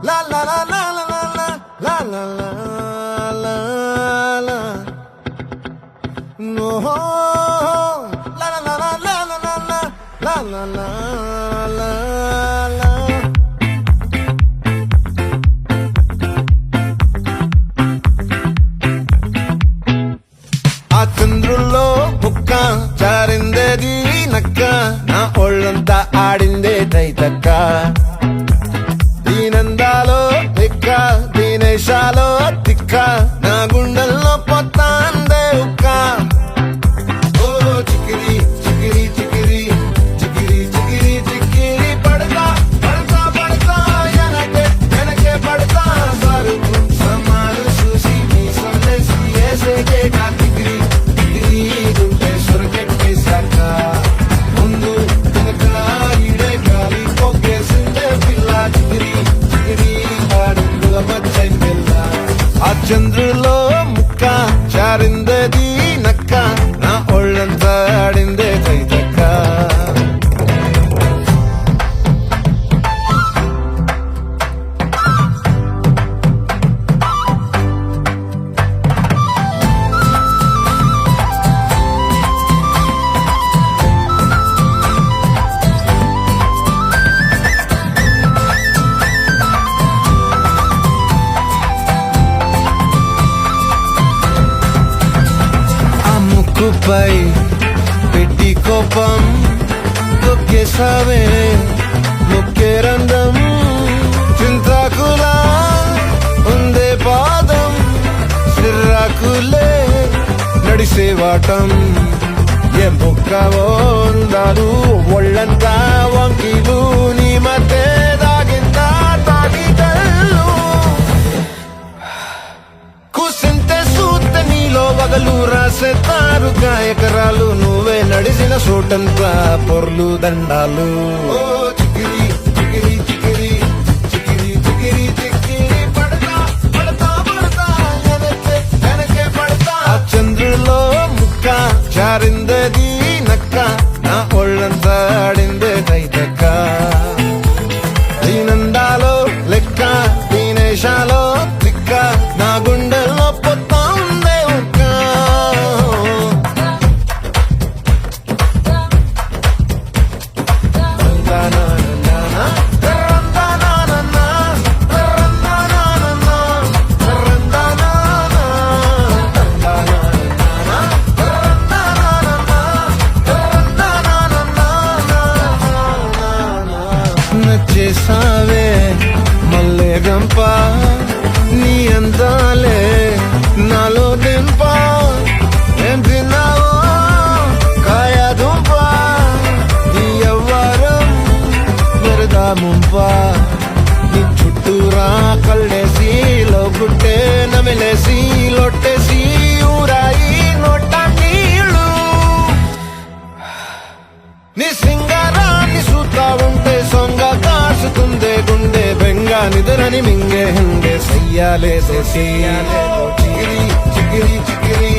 La la la la la la la la la la la. No. La la la la la la la la la la la la. ఆ చంద్రుల్లో బుక్క చారిందేది నక్క నా ఒళ్ళంతా ఆడిందే తైతక్క దీనందాలో తిక్క దీనేశాలో తిక్క నా గుండెల్లో పొత్తాందే ఉక్క ఓ చికిరి చికిరి చికిరి చికిరి చికిరి చికిరి పడతా పడతా పడతా ఎనకే ఎనకే పడతా సరుకు సమాలు చూసి మీ సొల్లేసి ఏసేకే నా చికిరి చికిరి గుంటే సొరకెట్టేశాక ముందు వెనక ఈడే గాలి పొగ్గేసిందే పిల్ల చికిరి చికిరి ఆడుగుల మచ్చైన పిల్ల ఆ చంద్రులో ముక్క చారిందది నక్క నా ఒళ్ళంతా ఆడిందే తైతక్క ముక్కుపై పెట్టి కోపం తొక్కేసావే ముక్కే రంధ్రం చింతాకులా ఉందే పాదం సిర్రాకులే నడిసేవాటం ఏ ముక్కవో ఉందాలు ఒళ్ళంతా వంకిలు నీ మధ్య దాగిందా తాగిదల్లు కూసింతే సూత నీలో వగలు రాసేతారుగా ఎకరాలు నువ్వే నడిసిన చోటంతా పొర్లు దండాలు ఓ చికిరి చికిరి చికిరి చికిరి చికిరి చికిరి పడతా పడతా పడతా ఎనకే ఎనకే పడతా ఆ చంద్రులో ముక్క చారిందది నక్క నా ఒళ్ళంతా ఆడిందే తైతక్క దీనందాలో లెక్క దీనేశాలో తిక్క నా గుండెల్లో పొత్తా ఉందే ఉక్క నచ్చేసావే మల్లె గంప నీ అందాలే నాలో దింప ఏం తిన్నావో కాయ దుంప నీ ఎవ్వరం మెరదా ముంప నీ చుట్టూరా కళ్ళేసి లోగుట్టే నమిలేసి లొట్టేసి ఊరాయి నోట నీళ్ళు నీ సింగారాన్ని చూస్తా ఉంటే సొంగ కాసుకుందే గుండె బెంగ నిద్రని మింగే హంగే సయ్యాలే చికిరి చికిరి చికిరి